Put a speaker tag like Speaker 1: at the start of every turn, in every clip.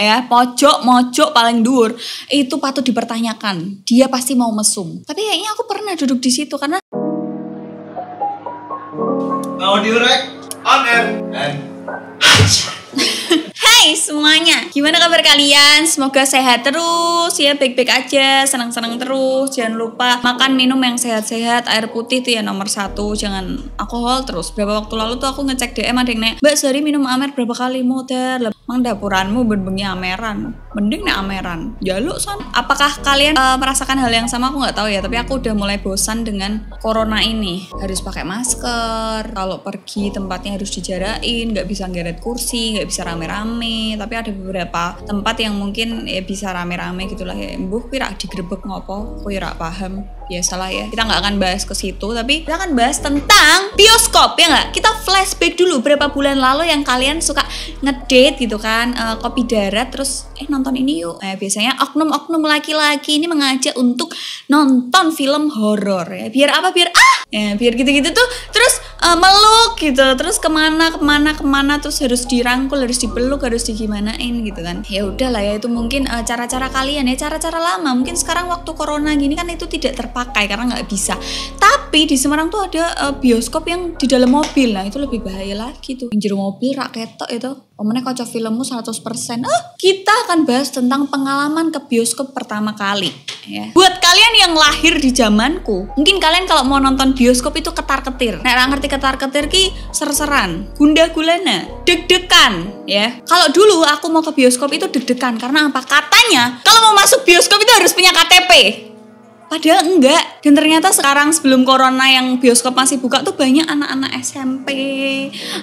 Speaker 1: ya, mojok paling dhuwur, itu patut dipertanyakan. Dia pasti mau mesum. Tapi kayaknya aku pernah duduk di situ karena
Speaker 2: audio rek on air and
Speaker 1: Hai semuanya, gimana kabar kalian? Semoga sehat terus ya, baik-baik aja, senang-senang terus. Jangan lupa makan minum yang sehat-sehat, air putih tuh ya nomor 1, jangan alkohol terus. Berapa waktu lalu tuh aku ngecek DM ada yang nanya, Mbak sehari minum amer berapa kali? Muter, emang dapuranmu benbengi ameran, mending nih ameran, jaluk son. Apakah kalian merasakan hal yang sama? Aku nggak tahu ya, tapi aku udah mulai bosan dengan corona ini. Harus pakai masker, kalau pergi tempatnya harus dijarain, nggak bisa ngeret kursi, nggak bisa rame-rame. Tapi ada beberapa tempat yang mungkin ya bisa rame-rame gitulah ya. Mbuh kira digrebek ngopo, aku ya paham. Biasalah ya. Kita nggak akan bahas ke situ, tapi kita akan bahas tentang bioskop ya nggak? Kita flashback dulu berapa bulan lalu yang kalian suka ngedate gitu kan, kopi darat terus nonton ini yuk. Biasanya oknum-oknum laki-laki ini mengajak untuk nonton film horor ya. Biar apa? Biar gitu-gitu tuh. Terus meluk gitu, terus kemana terus harus dirangkul, harus dipeluk, harus digimanain gitu kan. Ya udahlah ya, itu mungkin cara-cara kalian ya, cara-cara lama. Mungkin sekarang waktu corona gini kan itu tidak terpakai karena nggak bisa. Tapi di Semarang tuh ada bioskop yang di dalam mobil. Nah itu lebih bahaya lagi tuh, pinggir mobil rak ketok itu. Omongnya kocok filmmu 100%. Kita akan bahas tentang pengalaman ke bioskop pertama kali ya. Buat kalian yang lahir di zamanku, mungkin kalian kalau mau nonton bioskop itu ketar-ketir. Nek ngerti ketar-ketir ki ser-seran, gundah gulana, deg-degan ya. Kalau dulu aku mau ke bioskop itu deg-degan karena apa? Katanya kalau mau masuk bioskop itu harus punya KTP. Padahal enggak. Dan ternyata sekarang sebelum corona yang bioskop masih buka tuh banyak anak-anak SMP,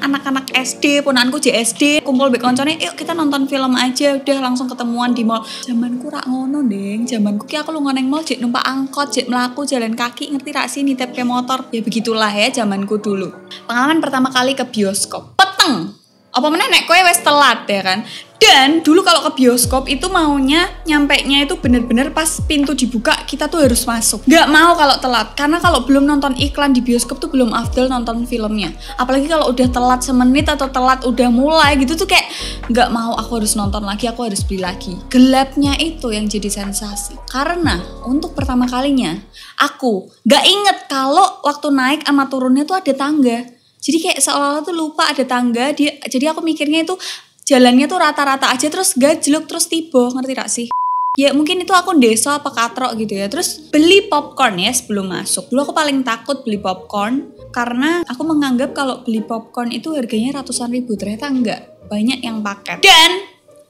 Speaker 1: anak-anak SD, ponanku JSD, kumpul bek koncone, yuk kita nonton film aja, udah langsung ketemuan di mall. Zamanku rak ngono, Deng. Zamanku ki aku lunga nang mall jek numpak angkot, jek mlaku jalan kaki, ngerti rak sih nitip ke motor. Ya begitulah ya zamanku dulu. Pengalaman pertama kali ke bioskop. Peteng. Apa meneh nek kowe wis telat ya kan. Dan dulu kalau ke bioskop itu maunya nyampenya itu bener-bener pas pintu dibuka kita tuh harus masuk. Gak mau kalau telat, karena kalau belum nonton iklan di bioskop tuh belum afdal nonton filmnya. Apalagi kalau udah telat semenit atau telat udah mulai gitu tuh kayak gak mau, aku harus nonton lagi, aku harus beli lagi. Gelapnya itu yang jadi sensasi. Karena untuk pertama kalinya aku gak inget kalau waktu naik sama turunnya tuh ada tangga. Jadi kayak seolah-olah tuh lupa ada tangga, jadi aku mikirnya itu jalannya tuh rata-rata aja terus gajluk terus tiba, ngerti gak sih? Ya mungkin itu aku desa apa katrok gitu ya. Terus beli popcorn ya sebelum masuk. Dulu aku paling takut beli popcorn karena aku menganggap kalau beli popcorn itu harganya ratusan ribu. Ternyata enggak, banyak yang paket. Dan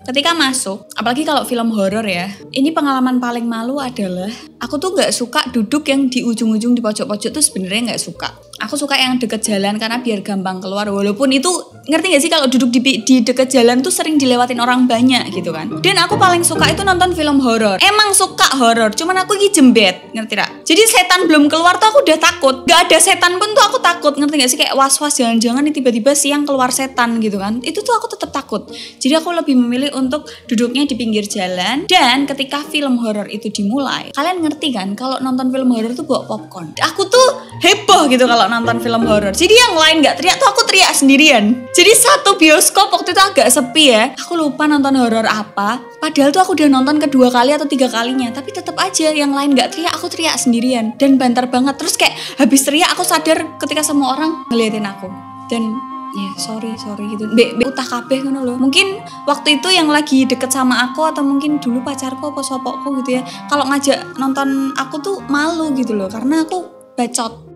Speaker 1: ketika masuk, apalagi kalau film horor ya, ini pengalaman paling malu adalah aku tuh nggak suka duduk yang di ujung-ujung di pojok-pojok tuh sebenarnya nggak suka. Aku suka yang deket jalan karena biar gampang keluar. Walaupun itu ngerti gak sih kalau duduk di deket jalan tuh sering dilewatin orang banyak gitu kan. Dan aku paling suka itu nonton film horor. Emang suka horor, cuman aku ini jembet, ngerti gak? Jadi setan belum keluar tuh aku udah takut. Gak ada setan pun tuh aku takut, ngerti gak sih? Kayak was-was jangan-jangan nih tiba-tiba siang keluar setan gitu kan. Itu tuh aku tetap takut. Jadi aku lebih memilih untuk duduknya di pinggir jalan. Dan ketika film horor itu dimulai, kalian ngerti kan kalau nonton film horor tuh bawa popcorn. Aku tuh heboh gitu kalau nonton film horor. Jadi yang lain gak teriak tuh aku teriak sendirian. Jadi satu bioskop waktu itu agak sepi ya. Aku lupa nonton horor apa. Padahal tuh aku udah nonton kedua kali atau 3 kalinya. Tapi tetap aja yang lain gak teriak, aku teriak sendirian. Dan banter banget. Terus kayak habis teriak aku sadar ketika semua orang ngeliatin aku. Dan ya sorry gitu. Utah kabeh ngono loh. Mungkin waktu itu yang lagi deket sama aku atau mungkin dulu pacarku apa sopokku gitu ya. Kalau ngajak nonton aku tuh malu gitu loh. Karena aku bacot.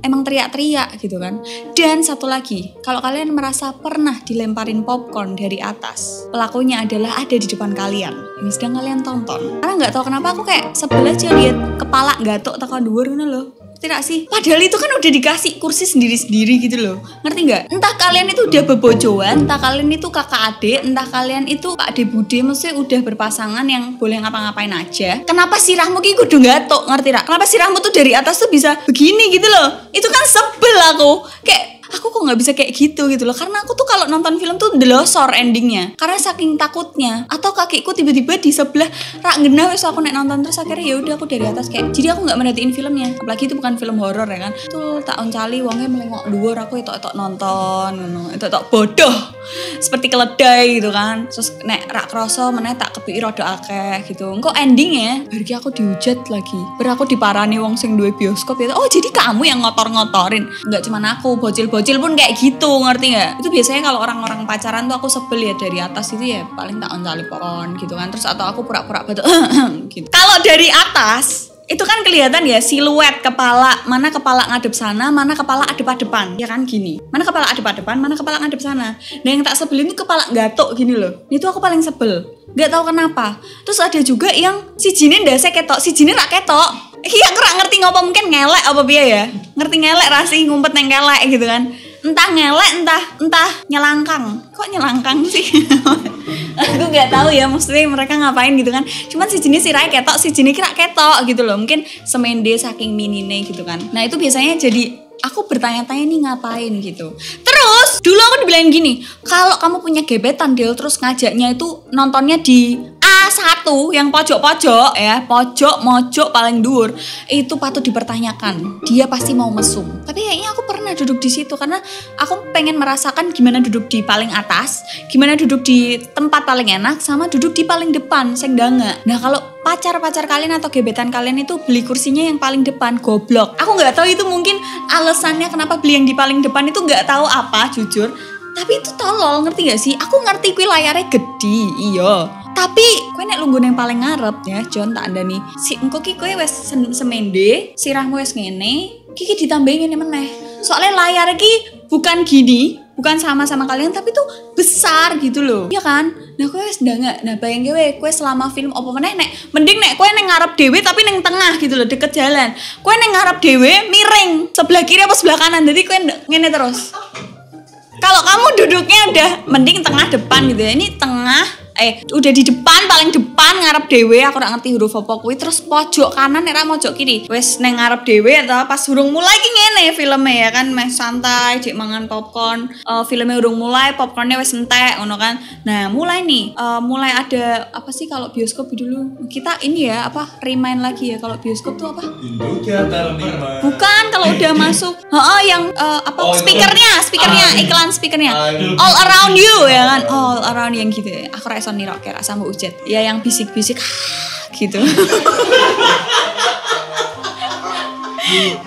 Speaker 1: Emang teriak-teriak gitu kan. Dan satu lagi, kalau kalian merasa pernah dilemparin popcorn dari atas, pelakunya adalah ada di depan kalian yang sedang kalian tonton. Karena gak tahu kenapa aku kayak sebel aja lihat kepala gatok tekan dhuwur ngono loh. Tidak sih, padahal itu kan udah dikasih kursi sendiri-sendiri gitu loh. Ngerti nggak? Entah kalian itu udah bebojoan, entah kalian itu kakak adik, entah kalian itu pak ade bude, maksudnya udah berpasangan yang boleh ngapa-ngapain aja. Kenapa sirahmu ki kudu gatok, ngerti nggak? Kenapa sirahmu tuh dari atas tuh bisa begini gitu loh? Itu kan sebel aku. Kayak aku kok nggak bisa kayak gitu loh. Karena aku tuh kalau nonton film tuh delosor endingnya karena saking takutnya. Atau kakiku tiba-tiba di sebelah rak genah wes aku nek nonton terus akhirnya ya udah aku dari atas kayak jadi aku nggak merhatiin filmnya. Apalagi itu bukan film horor ya kan. Tuh tak oncali wongnya melengok dhuwur aku etok nonton ngono. Etok bodoh seperti keledai gitu kan. Terus nek rak kroso meneh tak kepiki rada akeh gitu. Engko endingnya bari aku dihujat lagi. Bari aku diparani wong sing duwe bioskop ya. Oh jadi kamu yang ngotor-ngotorin. Enggak cuman aku, bocil-bocil pun kayak gitu, ngerti gak? Itu biasanya kalau orang-orang pacaran tuh aku sebel ya dari atas itu ya paling tak oncali pohon gitu kan. Terus atau aku pura-pura batuk gitu. Kalau dari atas itu kan kelihatan ya siluet kepala, mana kepala ngadep sana, mana kepala adep-adepan, ya kan gini. Mana kepala adep-adepan, mana kepala ngadep sana. Nah yang tak sebelin itu kepala gatok gini loh. Itu aku paling sebel. Gak tahu kenapa. Terus ada juga yang si jinin ndase ketok, si jinin rak ketok. Iya aku rak ngerti ngopo mungkin ngelek apa biaya ya. Ngerti ngelek rasi ngumpet neng ngelek gitu kan. Entah ngelek entah nyelangkang. Kok nyelangkang sih? Aku gak tahu ya maksudnya mereka ngapain gitu kan. Cuman si jenis si rai ketok, si jenis kira ketok gitu loh. Mungkin semende saking minine gitu kan. Nah itu biasanya jadi aku bertanya-tanya nih ngapain gitu. Terus dulu aku dibilangin gini, kalau kamu punya gebetan Del terus ngajaknya itu nontonnya di A1 yang pojok-pojok ya, pojok mojok paling dhuwur, itu patut dipertanyakan. Dia pasti mau mesum. Tapi kayaknya aku pernah duduk di situ karena aku pengen merasakan gimana duduk di paling atas, gimana duduk di tempat paling enak, sama duduk di paling depan, sing danga. Nah kalau pacar-pacar kalian atau gebetan kalian itu beli kursinya yang paling depan, goblok. Aku nggak tahu itu mungkin alasannya kenapa beli yang di paling depan itu nggak tahu apa jujur. Tapi itu tolol, ngerti gak sih? Aku ngerti kuwi layarnya gede, iya. Tapi kowe nek lungguh yang paling ngarep ya, Jon tak andani. Si engko ki kowe wis semende, sirahmu wis ngene, iki ditambahin ngene meneh. Soalnya layar ki bukan gini, bukan sama-sama kalian tapi tuh besar gitu loh. Iya kan? Nah kowe wis ndangak. Nah bayangke kowe selama film apa meneh nek mending nek kowe ning ngarep dhewe tapi ning tengah gitu loh, deket jalan. Kowe ning ngarep dhewe miring sebelah kiri apa sebelah kanan. Jadi kowe ngene terus. Kalau kamu duduknya udah mending tengah depan gitu ya. Ini tengah udah di depan, paling depan ngarep dhewe, aku ora ngerti huruf apa kuwi, terus pojok kanan nek ra pojok kiri. Wis neng ngarep dhewe ta pas urung mulai ki ngene filmnya ya kan, meh santai, cek mangan popcorn. Filmnya urung mulai, popcornnya wis entek ngono kan. Nah, mulai nih, mulai ada apa sih kalau bioskop dulu? Kita ini ya, apa? Remind lagi ya kalau bioskop tuh apa? Bukan kalau udah masuk. Yang apa? Speakernya, iklan speakernya. All around you ya kan. All around yang gitu ya. Aku iso nirok kira sama Ujet. Ya yang bisik-bisik gitu.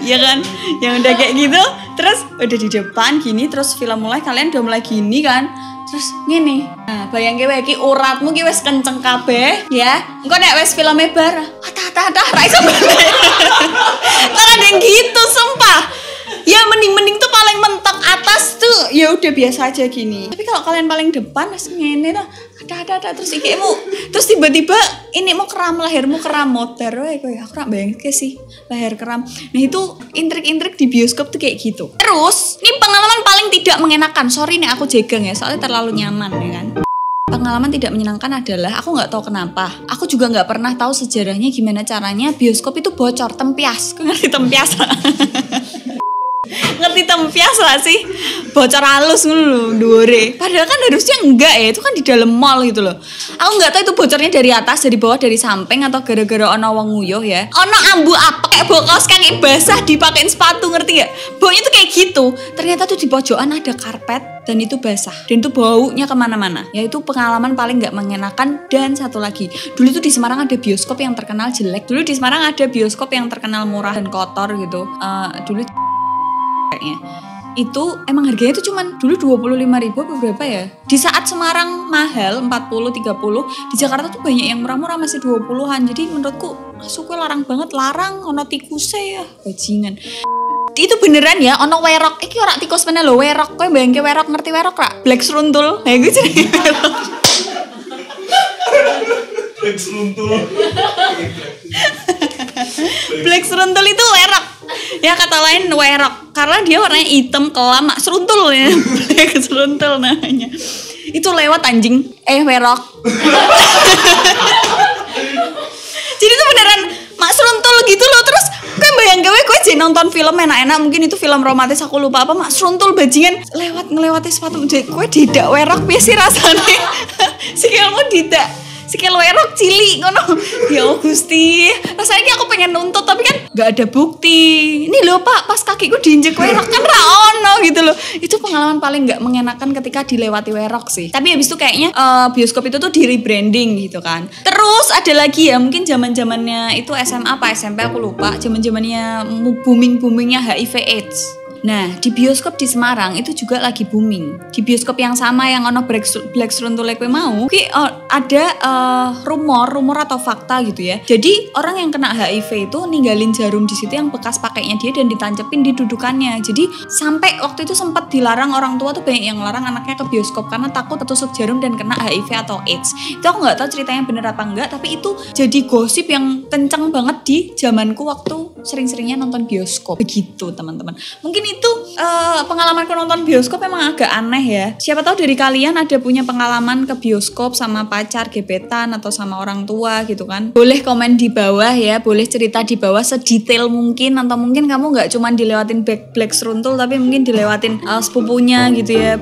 Speaker 1: Ya kan? Yang udah kayak gitu, terus udah di depan gini, terus film mulai kalian udah mulai gini kan. Terus ngene. Nah, bayangke wae iki uratmu ki wis kenceng kabeh, ya. Engko nek wis filme bar, ra iso balik. Kan ada yang gitu, sumpah. Ya mending tuh paling mentok atas tuh ya udah biasa aja gini. Tapi kalau kalian paling depan wis ngene tuh, ada terus ikimu terus tiba-tiba ini mau keram, lahirmu keram motor wae kowe. Aku ora bayangke sih lahir keram. Nah itu intrik-intrik di bioskop tuh kayak gitu. Terus ini pengalaman paling tidak mengenakan. Sorry nih aku jegang ya soalnya terlalu nyaman ya kan. Pengalaman tidak menyenangkan adalah aku nggak tahu kenapa. Aku juga nggak pernah tahu sejarahnya gimana caranya bioskop itu bocor, tempias. Kau ngerti tempias? Ngerti tempias lah sih, bocor halus ngono dhuwure. Padahal kan harusnya enggak ya, itu kan di dalam mall gitu loh. Aku nggak tahu itu bocornya dari atas, dari bawah, dari samping atau gara-gara ono wong nguyuh ya. Ono ambu apa kayak bokos kaki basah dipakein sepatu, ngerti gak? Baunya tuh kayak gitu. Ternyata tuh di pojokan ada karpet dan itu basah dan itu baunya kemana-mana. Ya itu pengalaman paling nggak mengenakan. Dan satu lagi, dulu tuh di Semarang ada bioskop yang terkenal jelek. Dulu di Semarang ada bioskop yang terkenal murah dan kotor gitu. Dulu kayaknya itu emang harganya itu cuman dulu 25.000 apa berapa ya. Di saat Semarang mahal 40-30, di Jakarta tuh banyak yang murah-murah masih 20-an. Jadi menurutku masuk larang banget, larang ono tikuse ya bajingan. Itu beneran ya ono werok. Iki ora tikus meneh lho, werok. Kowe bayangke werok, ngerti werok ra? Black seruntul. Nah iku jenenge werok.
Speaker 2: Black seruntul.
Speaker 1: Black seruntul itu werok. Ya kata lain werok karena dia warnanya hitam kelam, seruntul ya. Black seruntul namanya. Itu lewat anjing. Werok. Jadi itu beneran mak seruntul gitu loh. Terus kan bayang gawe kowe aja nonton film enak-enak, mungkin itu film romantis aku lupa apa mak seruntul bajingan ngelewati sepatu kowe didak werok piye sih rasane. Sikilmu didak sikil werok cilik ngono. Ya Allah Gusti, rasanya ki aku pengen nuntut tapi kan nggak ada bukti. Ini loh Pak, pas kakiku diinjek werok kan ra ono gitu loh. Itu pengalaman paling nggak mengenakan ketika dilewati werok sih. Tapi habis itu kayaknya bioskop itu tuh di rebranding gitu kan. Terus ada lagi ya, mungkin zaman-zamannya itu SMA apa SMP aku lupa, zaman-zamannya booming-boomingnya HIV/AIDS. Nah, di bioskop di Semarang itu juga lagi booming. Di bioskop yang sama yang ono Black Seruntul kowe mau, ada rumor atau fakta gitu ya. Jadi orang yang kena HIV itu ninggalin jarum di situ yang bekas pakainya dia dan ditancepin di dudukannya. Jadi sampai waktu itu sempat dilarang, orang tua tuh banyak yang larang anaknya ke bioskop karena takut tertusuk jarum dan kena HIV atau AIDS. Itu aku nggak tahu ceritanya bener apa enggak, tapi itu jadi gosip yang kenceng banget di zamanku waktu sering-seringnya nonton bioskop. Begitu teman-teman. Mungkin itu pengalamanku nonton bioskop memang agak aneh ya. Siapa tahu dari kalian ada punya pengalaman ke bioskop sama pacar, gebetan atau sama orang tua gitu kan. Boleh komen di bawah ya, boleh cerita di bawah sedetail mungkin, atau mungkin kamu nggak cuma dilewatin Black Seruntul tapi mungkin dilewatin sepupunya gitu ya.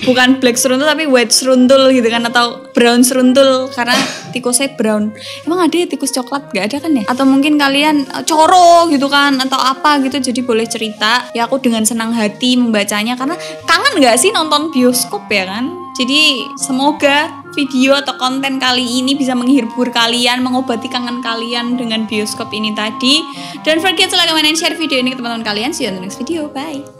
Speaker 1: Bukan Black Seruntul tapi White Seruntul gitu kan, atau Brown Seruntul karena tikusnya brown. Emang ada ya tikus coklat? Nggak ada kan ya? Atau mungkin kalian coro gitu kan atau apa gitu, jadi boleh cerita ya, aku dengan senang hati membacanya karena kangen gak sih nonton bioskop ya kan. Jadi semoga video atau konten kali ini bisa menghibur kalian, mengobati kangen kalian dengan bioskop ini tadi. Don't forget to like, comment, and share video ini ke teman-teman kalian. See you on the next video, bye.